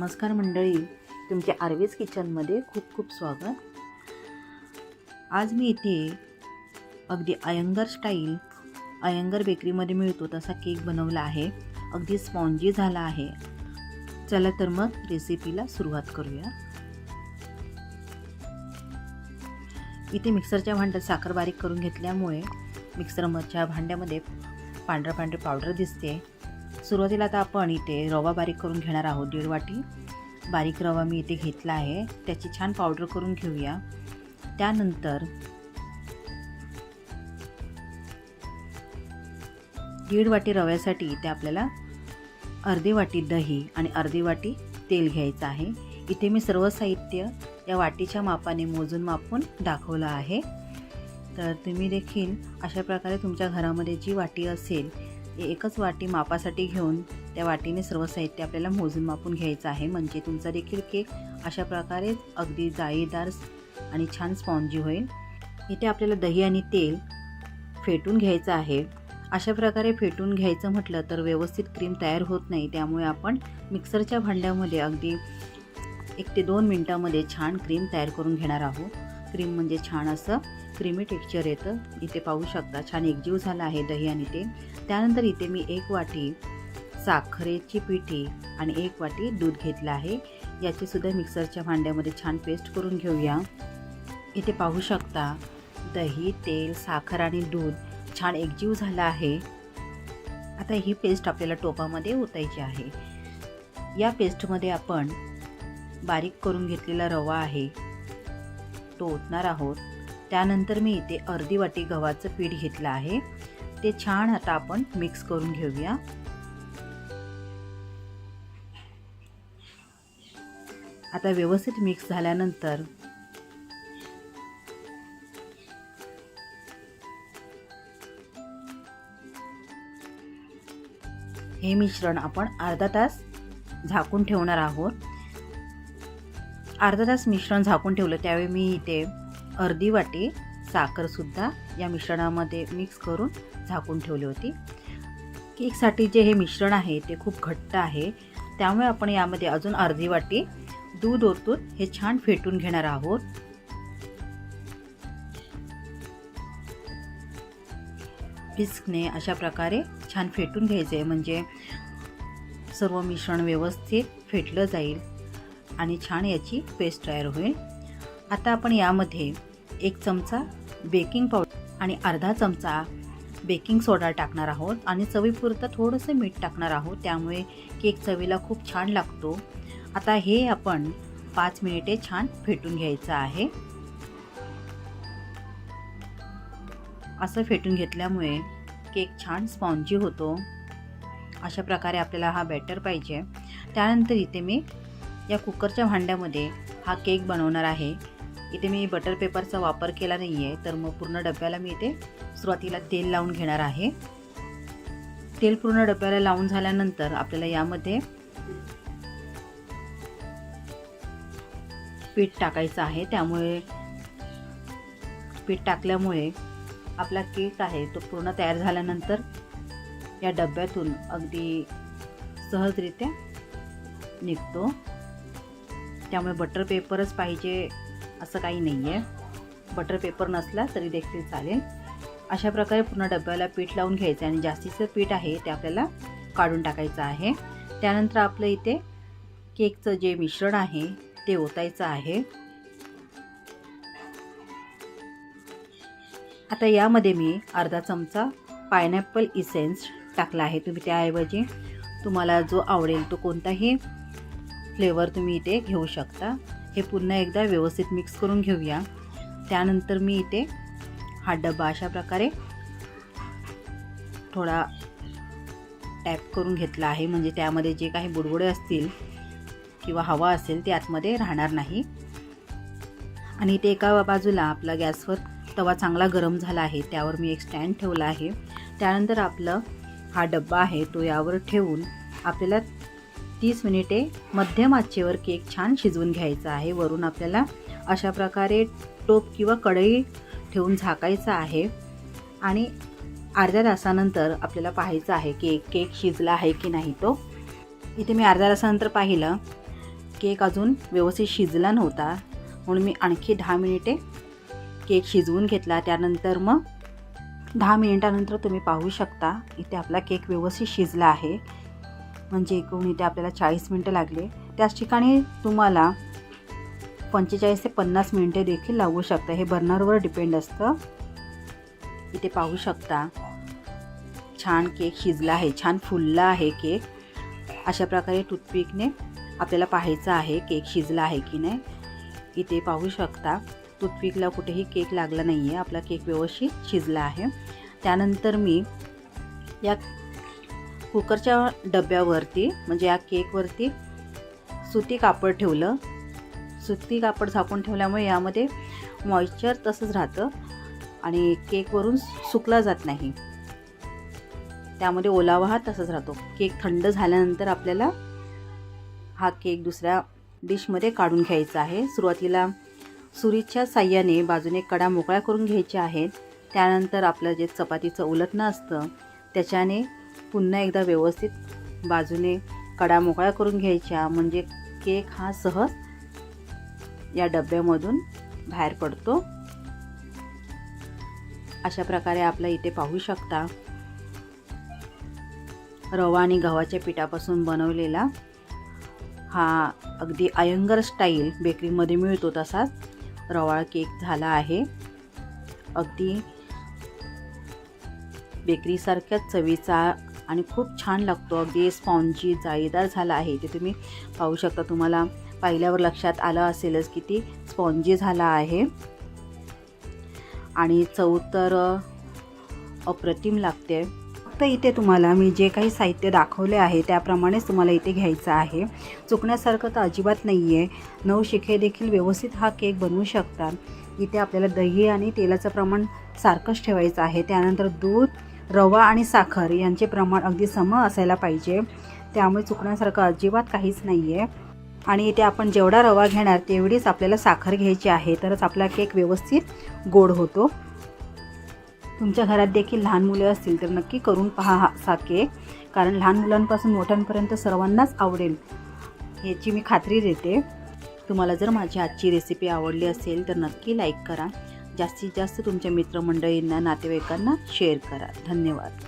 नमस्कार मंडळी, तुमच्या आर्वीज किचनमध्ये खूप खूप स्वागत। आज मी इथे अगदी अयंगर स्टाईल, अयंगर बेकरीमध्ये मिळतो तसा केक बनवला आहे। अगदी स्पॉन्जी झाला आहे। चला तर मग रेसिपीला सुरुवात करूया। इथे मिक्सरच्या भांड्यात साखर बारीक करून घेतल्यामुळे मिक्सरच्या भांड्यामध्ये पांढरी पावडर दिसते। सुरुवातीला आता आपण इथे रवा बारीक करून घेणार आहोत। 1.5 वाटी बारीक रवा मी इथे घेतला आहे, त्याची छान पावडर करून घेऊया। त्यानंतर 1.5 वाटी रव्यासाठी इथे आपल्याला अर्धी वाटी दही आणि अर्धी वाटी तेल घ्यायचं आहे। इथे मी सर्व साहित्य या वाटीच्या मापाने मोजून मापून दाखवलं आहे। तर तुम्ही देखील अशा प्रकारे तुमच्या घरामध्ये जी वाटी असेल एकच वाटी मापासाठी घेऊन त्या वाटीने सर्व साहित्य आपल्याला मोजून मापून घ्यायचं आहे, म्हणजे तुमचा देखील केक अशा प्रकारे अगदी जाळीदार आणि छान स्पॉन्जी होईल। इथे आपल्याला दही आणि तेल फेटून घ्यायचं आहे। अशा प्रकारे फेटून घ्यायचं म्हटलं तर व्यवस्थित क्रीम तयार होत नाही, त्यामुळे आपण मिक्सरच्या भांड्यामध्ये अगदी 1 ते 2 मिनिटांमध्ये छान क्रीम तयार करून घेणार आहोत। क्रीम म्हणजे छान असं क्रीमी टेक्स्चर येतं। इथे पाहू शकता छान एकजीव झाला आहे दही आणि तेल। त्यानंतर इथे मी 1 वाटी साखरेची पिठी आणि 1 वाटी दूध घेतलं आहे। याची सुद्धा मिक्सरच्या भांड्यामध्ये छान पेस्ट करून घेऊया। इथे पाहू शकता दही, तेल, साखर आणि दूध छान एकजीव झाला आहे। आता ही पेस्ट आपल्याला टोपामध्ये ओतायची आहे। या पेस्टमध्ये आपण बारीक करून घेतलेला रवा आहे तो ओतणार आहोत। त्यानंतर मी इथे अर्धी वाटी गव्हाचं पीठ घेतलं आहे, ते छान आता आपण मिक्स करून घेऊया। आता व्यवस्थित मिक्स झाल्यानंतर हे मिश्रण आपण अर्धा तास झाकून ठेवणार आहोत। अर्धा तास मिश्रण झाकून ठेवलं त्यावेळी मी इथे अर्धी वाटी साखर सुद्धा या मिश्रणामध्ये मिक्स करून झाकून ठेवली होती। केकसाठी जे हे मिश्रण आहे ते खूप घट्ट आहे, त्यामुळे आपण यामध्ये अजून अर्धी वाटी दूध ओतून हे छान फेटून घेणार आहोत। विस्कने अशा प्रकारे छान फेटून घ्यायचे, म्हणजे सर्व मिश्रण व्यवस्थित फेटलं जाईल आणि छान याची पेस्ट तयार होईल। आता आपण यामध्ये 1 चमचा बेकिंग पावडर आणि अर्धा चमचा बेकिंग सोडा टाकणार आहोत आणि चवीपुरतं थोडंसं मीठ टाकणार आहोत, त्यामुळे केक चवीला खूप छान लागतो। आता हे आपण 5 मिनिटे छान फेटून घ्यायचं आहे। असं फेटून घेतल्यामुळे केक छान स्पॉन्जी होतो। अशा प्रकारे आपल्याला हा बॅटर पाहिजे। त्यानंतर इथे मी या कुकरच्या भांड्यामध्ये हा केक बनवणार आहे। इथे मी बटर पेपरचा वापर केला नाही आहे, तर मग पूर्ण डब्याला मी इथे सुरुवातीला तेल लावून घेणार आहे। तेल पूर्ण डब्याला लावून झाल्यानंतर आपल्याला यामध्ये पीठ टाकायचं आहे। त्यामुळे पीठ टाकल्यामुळे आपला केक आहे तो पूर्ण तयार झाल्यानंतर या डब्यातून अगदी सहजरित्या निघतो। त्यामुळे बटर पेपरच पाहिजे असं काही नाही आहे, बटर पेपर नसला तरी देखील चालेल। अशा प्रकारे पूर्ण डब्याला पीठ लावून घ्यायचं आणि जास्तीचं पीठ आहे ते आपल्याला काढून टाकायचं आहे। त्यानंतर आपलं इथे केकचं जे मिश्रण आहे ते ओतायचं आहे। आता यामध्ये मी अर्धा चमचा पायनॅपल इसेन्स टाकला आहे। तुम्ही त्याऐवजी तुम्हाला जो आवडेल तो कोणताही फ्लेवर तुम्ही इथे घेऊ शकता। हे पुन्हा एकदा व्यवस्थित मिक्स करून घेऊया। त्यानंतर मी इथे हा डबा अशा प्रकारे थोडा टॅप करून घेतला आहे, म्हणजे त्यामध्ये जे काही बुडबुडे असतील किंवा हवा असेल ते आतमध्ये राहणार नाही। आणि इथे एका बाजूला आपला गॅसवर तवा चांगला गरम झाला आहे, त्यावर मी एक स्टँड ठेवला आहे। त्यानंतर आपलं हा डब्बा आहे तो यावर ठेवून आपल्याला 30 मिनिटे मध्यम आचेवर केक छान शिजवून घ्यायचा आहे। वरून आपल्याला अशा प्रकारे टोप किंवा कढई ठेवून झाकायचं आहे आणि अर्ध्या तासानंतर आपल्याला पाहायचं आहे की केक शिजला आहे की नाही तो। इथे मी अर्ध्या तासानंतर पाहिलं केक अजून व्यवस्थित शिजला नव्हता, म्हणून मी आणखी 10 मिनिटे केक शिजवून घेतला. त्यानंतर मग 10 मिनिटानंतर तुम्ही पाहू शकता इथे आपला केक व्यवस्थित शिजला आहे. म्हणजे एकूण इथे आपल्याला 40 मिनिटं लागले. त्याच ठिकाणी तुम्हाला 45 ते 50 मिनिटे देखील लागू शकतं. हे बर्नरवर डिपेंड असतं. इथे पाहू शकता छान केक शिजला आहे, छान फुलला आहे केक. अशा प्रकारे टूथपिकने आपल्याला पाहायचं आहे केक शिजला आहे की नाही. इथे पाहू शकता टूथपिकला कुठेही केक लागला नाही आहे, आपला केक व्यवस्थित शिजला आहे. त्यानंतर मी या कुकरच्या डब्यावरती म्हणजे या केकवरती सुती कापड ठेवलं. सुती कापड झाकून ठेवल्यामुळे यामध्ये मॉइश्चर तसंच राहतं आणि केकवरून सुकला जात नाही, त्यामध्ये ओलावा हा तसंच राहतो. केक थंड झाल्यानंतर आपल्याला हा केक दुसऱ्या डिशमध्ये काढून घ्यायचा आहे. सुरुवातीला सुरीच्या साह्याने बाजूने कडा मोकळ्या करून घ्यायच्या आहेत. त्यानंतर आपलं जे चपातीचं उलटणं असतं त्याच्याने पुन्हा एकदा व्यवस्थित बाजूने कडा मोकळ्या करून घ्यायच्या, म्हणजे केक हा सहज या डब्यामधून बाहेर पडतो. अशा प्रकारे आपलं इथे पाहू शकता रवा आणि गव्हाच्या पिठापासून बनवलेला हा अगदी अयंगर स्टाईल बेकरीमध्ये मिळतो तसाच रवाळ केक झाला आहे. अगदी बेकरीसारख्याच चवीचा आणि खूप छान लागतो. अगदी स्पॉन्जी जाळीदार झाला आहे. ते तुम्ही पाहू शकता. तुम्हाला पाहिल्यावर लक्षात आलं असेलच किती स्पॉन्जी झाला आहे आणि चव तर अप्रतिम लागते. फक्त इथे तुम्हाला मी जे काही साहित्य दाखवले आहे त्याप्रमाणेच तुम्हाला इथे घ्यायचं आहे. चुकण्यासारखं तर अजिबात नाही आहे. नवशिके देखील व्यवस्थित हा केक बनवू शकतात. इथे आपल्याला दही आणि तेलाचं प्रमाण सारखंच ठेवायचं आहे. त्यानंतर दूध, रवा आणि साखर यांचे प्रमाण अगदी सम असायला पाहिजे. त्यामुळे चुकण्यासारखं अजिबात काहीच नाही आहे. आणि इथे आपण जेवढा रवा घेणार तेवढीच आपल्याला साखर घ्यायची आहे, तरच आपला केक व्यवस्थित गोड होतो. तुमच्या घरात देखील लहान मुले असतील तर नक्की करून पहा हा केक, कारण लहान मुलांपासून मोठ्यांपर्यंत सर्वांनाच आवडेल याची मी खात्री देते. तुम्हाला जर माझी आजची रेसिपी आवडली असेल तर नक्की लाईक करा. जास्तीत जास्त तुमच्या मित्रमंडळींना, नातेवाईकांना शेअर करा. धन्यवाद.